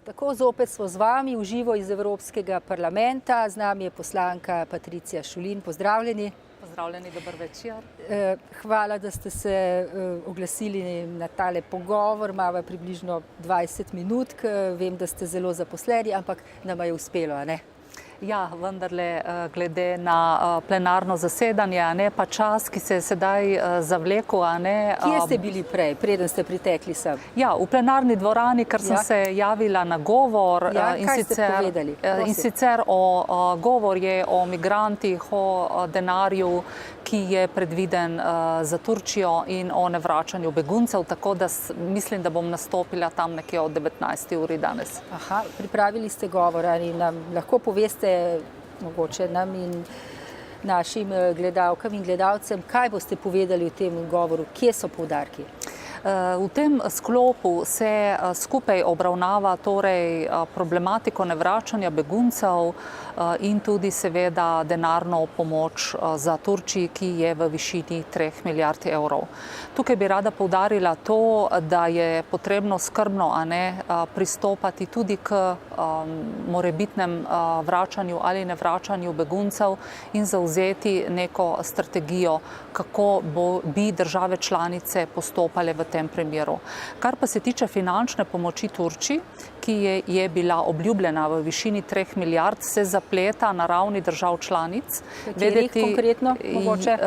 Tako, zopet smo z vami v živo iz Evropskega parlamenta. Z nami je poslanka Patricija Šulin. Pozdravljeni. Pozdravljeni, dober večer. Hvala, da ste se oglasili na tale pogovor. Imava približno 20 minut. Vem, da ste zelo zaposleni, ampak nama je uspelo, a ne? Ja, vendarle glede na plenarno zasedanje, a ne pa čas, ki se je sedaj zavlekel, a ne. Kje ste bili prej, preden ste pritekli sem? Ja, v plenarni dvorani, ker sem se javila na govor. Ja, kaj ste povedali? In sicer govor je o migrantih, o denarju, ki je predviden za Turčijo in o nevračanju beguncev, tako da mislim, da bom nastopila tam nekje od 19. uri danes. Aha, pripravili ste govor ali nam lahko poveste, mogoče nam in našim gledalkam in gledalcem, kaj boste povedali v tem govoru, kje so poudarki? V tem sklopu se skupaj obravnava torej problematiko nevračanja beguncev in tudi seveda denarno pomoč za Turčiji, ki je v višini 3 milijard evrov. Tukaj bi rada poudarila to, da je potrebno skrbno, a ne, pristopati tudi k morebitnem vračanju ali nevračanju beguncev in zavzeti neko strategijo, kako bi države članice postopale v tem primeru. Kar pa se tiče finančne pomoči Turčiji, ki je bila obljubljena v višini 3 milijard, se zapleta na ravni držav članic. Katerih konkretno mogoče?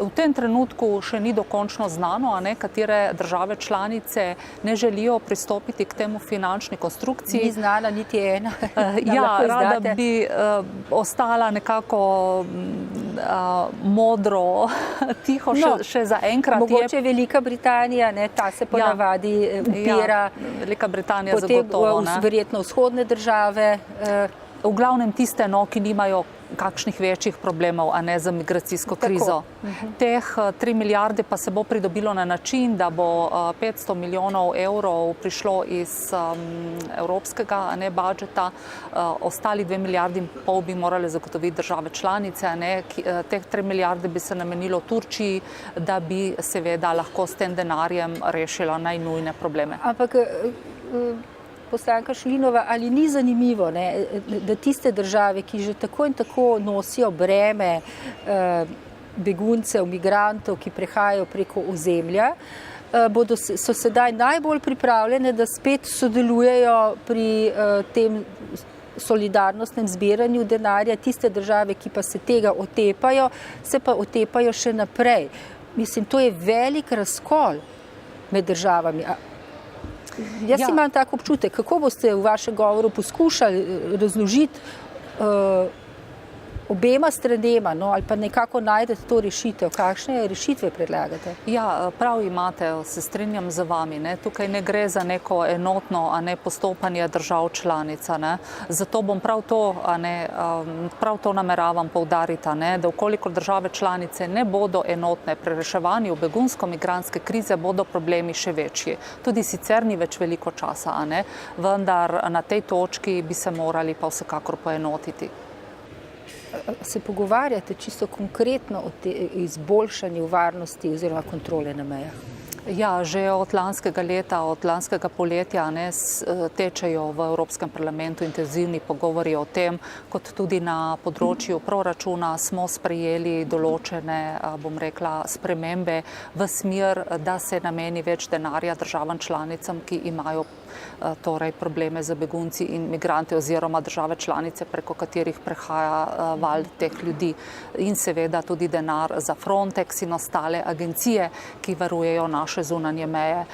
V tem trenutku še ni dokončno znano, a ne, katere države članice ne želijo pristopiti k temu finančni konstrukciji. Ni znana niti ena. Ja, rada bi ostala nekako modro, tiho še za enkrat. Mogoče Velika Britanija, ne, ta se ponavadi upira. Velika Britanija zagotovo, ne. Verjetno vzhodne države. V glavnem tiste, ki nimajo kakšnih večjih problemov, a ne, za migracijsko krizo. Teh 3 milijarde pa se bo pridobilo na način, da bo 500 milijonov evrov prišlo iz evropskega, a ne, budžeta, ostali 2 milijardi in pol bi morale zagotoviti države članice, a ne. Teh 3 milijarde bi se namenilo Turčiji, da bi seveda lahko s tem denarjem rešila najnujne probleme. Ampak poslanka Šulinova, ali ni zanimivo, ne, da tiste države, ki že tako in tako nosijo breme beguncev, migrantov, ki prehajajo preko ozemlja, so sedaj najbolj pripravljene, da spet sodelujejo pri tem solidarnostnem zbiranju denarja, tiste države, ki pa se tega otepajo, se pa otepajo še naprej. Mislim, to je velik razkol med državami. Jaz imam tak občutek, kako boste v vašem govoru poskušali razložiti obema stranema, no, ali pa nekako najdete to rešitev. Kakšne rešitve predlagate? Ja, prav imate, se strinjam z vami, ne. Tukaj ne gre za neko enotno, a ne, postopanje držav članica, ne. Zato bom prav to nameravam poudariti, a ne, da ukolikor države članice ne bodo enotne pri reševanju begunsko-migrantske krize, bodo problemi še večji. Tudi sicer ni več veliko časa, a ne, vendar na tej točki bi se morali pa vsekakor poenotiti. Se pogovarjate čisto konkretno o izboljšanju varnosti oziroma kontrole na mejah? Ja, že od lanskega leta, od lanskega poletja, ne, tečejo v Evropskem parlamentu intenzivni pogovori o tem, kot tudi na področju proračuna smo sprejeli določene, bom rekla, spremembe v smer, da se nameni več denarja državam članicam, ki imajo torej probleme z begunci in migranti oziroma države članice, preko katerih prehaja val teh ljudi, in seveda tudi denar za Frontex in ostale agencije, ki varujejo naše zunanje meje.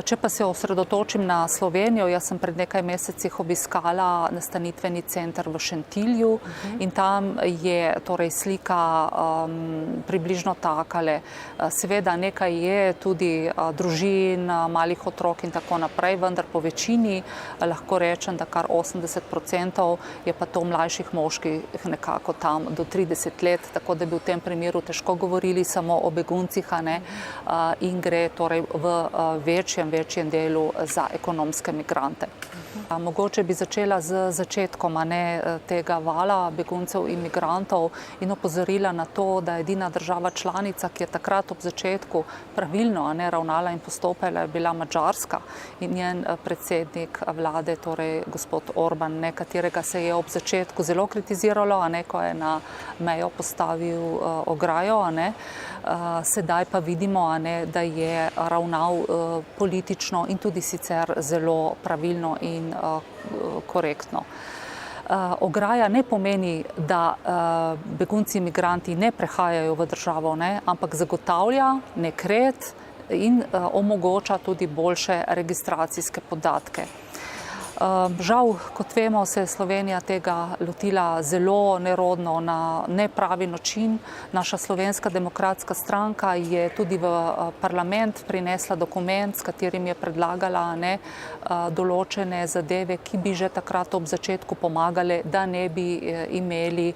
Če pa se osredotočim na Slovenijo, jaz sem pred nekaj mesecih obiskala nastanitveni center v Šentilju in tam je torej slika približno takale. Seveda nekaj je tudi družin, malih otrok in tako naprej, vendar po večini lahko rečem, da kar 80% je pa to mlajših moških nekako tam do 30 let, tako da bi v tem primeru težko govorili samo o beguncih, a ne, in gre to torej v večjem delu za ekonomske migrante. Mogoče bi začela z začetkom tega vala beguncev in migrantov in opozorila na to, da edina država članica, ki je takrat ob začetku pravilno ravnala in postopala, je bila Madžarska in njen predsednik vlade, torej gospod Orban, katerega se je ob začetku zelo kritiziralo, ko je na mejo postavil ograjo. Sedaj pa vidimo, da je ravnal politično in tudi sicer zelo pravilno in korektno. Ograja ne pomeni, da begunci in migranti ne prehajajo v državo, ampak zagotavlja nek red in omogoča tudi boljše registracijske podatke. Žal, kot vemo, se je Slovenija tega lotila zelo nerodno, na nepravi način. Naša Slovenska demokratska stranka je tudi v parlament prinesla dokument, s katerim je predlagala določene zadeve, ki bi že takrat ob začetku pomagale, da ne bi imeli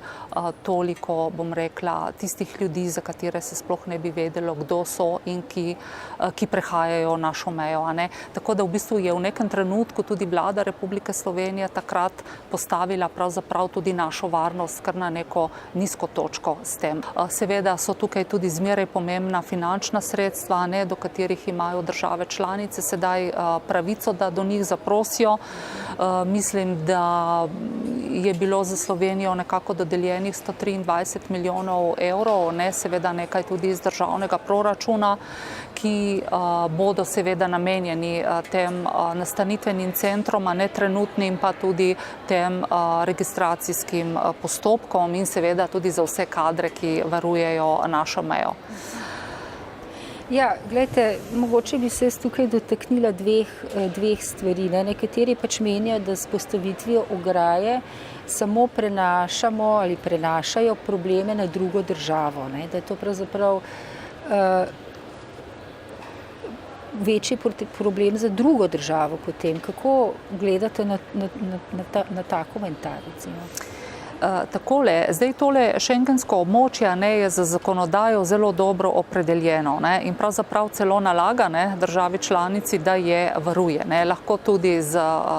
toliko, bom rekla, tistih ljudi, za katere se sploh ne bi vedelo, kdo so in ki prehajajo našo mejo. Tako da v bistvu je v nekem trenutku tudi vlada Republike Slovenije takrat postavila pravzaprav tudi našo varnost kar na neko nizko točko s tem. Seveda so tukaj tudi zmeraj pomembna finančna sredstva, do katerih imajo države članice sedaj pravico, da do njih zaprosijo. Mislim, da je bilo za Slovenijo nekako dodeljenih 123 milijonov evrov, seveda nekaj tudi iz državnega proračuna, ki bodo seveda namenjeni tem nastanitvenim centrom, trenutnim pa tudi tem registracijskim postopkom in seveda tudi za vse kadre, ki varujejo našo mejo. Ja, gledajte, mogoče bi se tukaj dotaknila dveh stvari. Nekateri pač menijo, da s postavitvijo ograje samo prenašamo ali prenašajo probleme na drugo državo, da je to pravzaprav večji problem za drugo državo potem. Kako gledate na ta komentar, recimo? Takole, zdaj tole šengensko območje je za zakonodajo zelo dobro opredeljeno in pravzaprav celo nalaga državi članici, da je varuje. Lahko tudi z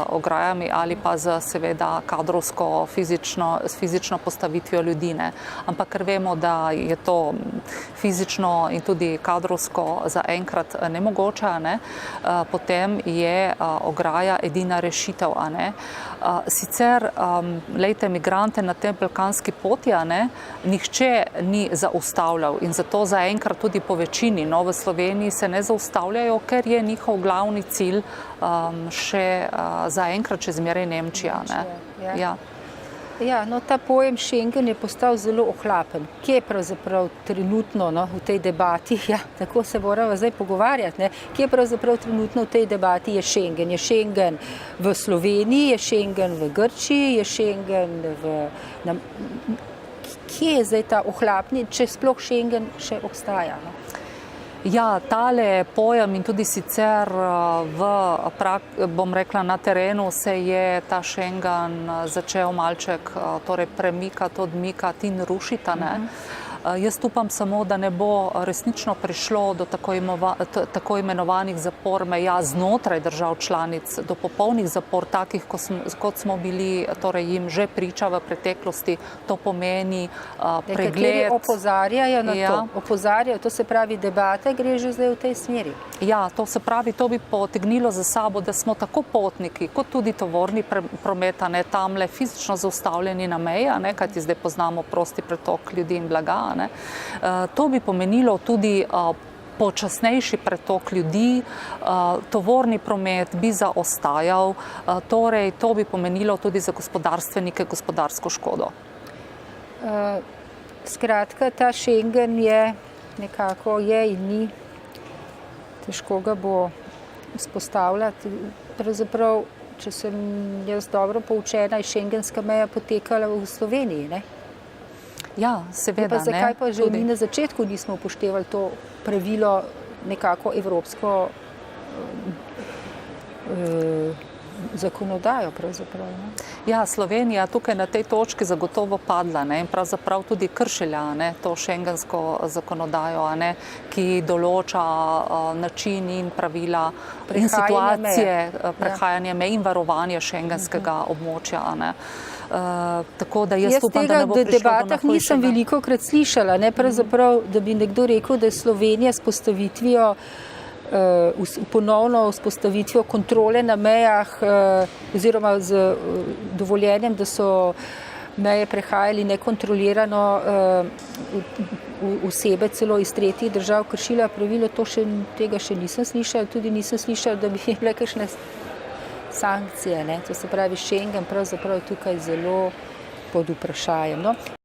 ograjami ali pa z seveda kadrovsko, fizično postavitvijo ljudi. Ampak ker vemo, da je to fizično in tudi kadrovsko zaenkrat nemogoče, potem je ograja edina rešitev. Sicer, lejte, migrante na tej balkanski poti, nihče ni zaustavljal in zato zaenkrat tudi po večini v Sloveniji se ne zaustavljajo, ker je njihov glavni cilj še zaenkrat še zmeraj Nemčija. Ja, ta pojem Schengen je postal zelo ohlapen. Kje je pravzaprav trenutno v tej debati, tako se moramo zdaj pogovarjati, kje je pravzaprav trenutno v tej debati je Schengen? Je Schengen v Sloveniji, je Schengen v Grčiji, je Schengen kje je zdaj ta ohlapni, če sploh Schengen še obstaja? Ja, tale pojem in tudi sicer bom rekla, na terenu se je ta Schengen začel malček premikati, odmikati in rušiti. Jaz upam samo, da ne bo resnično prišlo do tako imenovanih zapor meja znotraj držav članic, do popolnih zapor, takih, kot smo bili jim že priča v preteklosti. To pomeni pregled. Nekateri opozarjajo na to. Opozarjajo, to se pravi, debata gre že zdaj v tej smeri. Ja, to se pravi, to bi potegnilo za sabo, da smo tako potniki, kot tudi tovorni promet tamle fizično zaustavljeni na meji, kajti zdaj poznamo prosti pretok ljudi in blaga. To bi pomenilo tudi počasnejši pretok ljudi, tovorni promet bi zaostajal, torej to bi pomenilo tudi za gospodarstvenike gospodarsko škodo. Skratka, ta Schengen je nekako in ni, težko ga bo vzpostavljati. Pravzaprav, če sem jaz dobro poučena, je šengenska meja potekala v Sloveniji, Ja, seveda. Zakaj pa že mi na začetku nismo upoštevali to pravilo nekako evropsko zakonodajo pravzaprav. Ne? Ja, Slovenija tukaj na tej točki zagotovo padla, ne, in pravzaprav tudi kršila, ne, to šengensko zakonodajo, ne, ki določa način in pravila in situacije prehajanja meje in varovanja šengenskega območja. Ne. Tako da jaz upam, da ne bo prišlo do v debatah nisem velikokrat slišala, ne, pravzaprav, da bi nekdo rekel, da je Slovenija s postavitvijo ponovno vzpostavitvijo kontrole na mejah oziroma z dovoljenjem, da so meje prehajali nekontrolirano osebe celo iz tretjih držav kršila pravilo, tega še nisem slišala, tudi nisem slišala, da bi bile kakšne sankcije, ne? To se pravi, Schengen pravzaprav tukaj zelo pod vprašajem. No?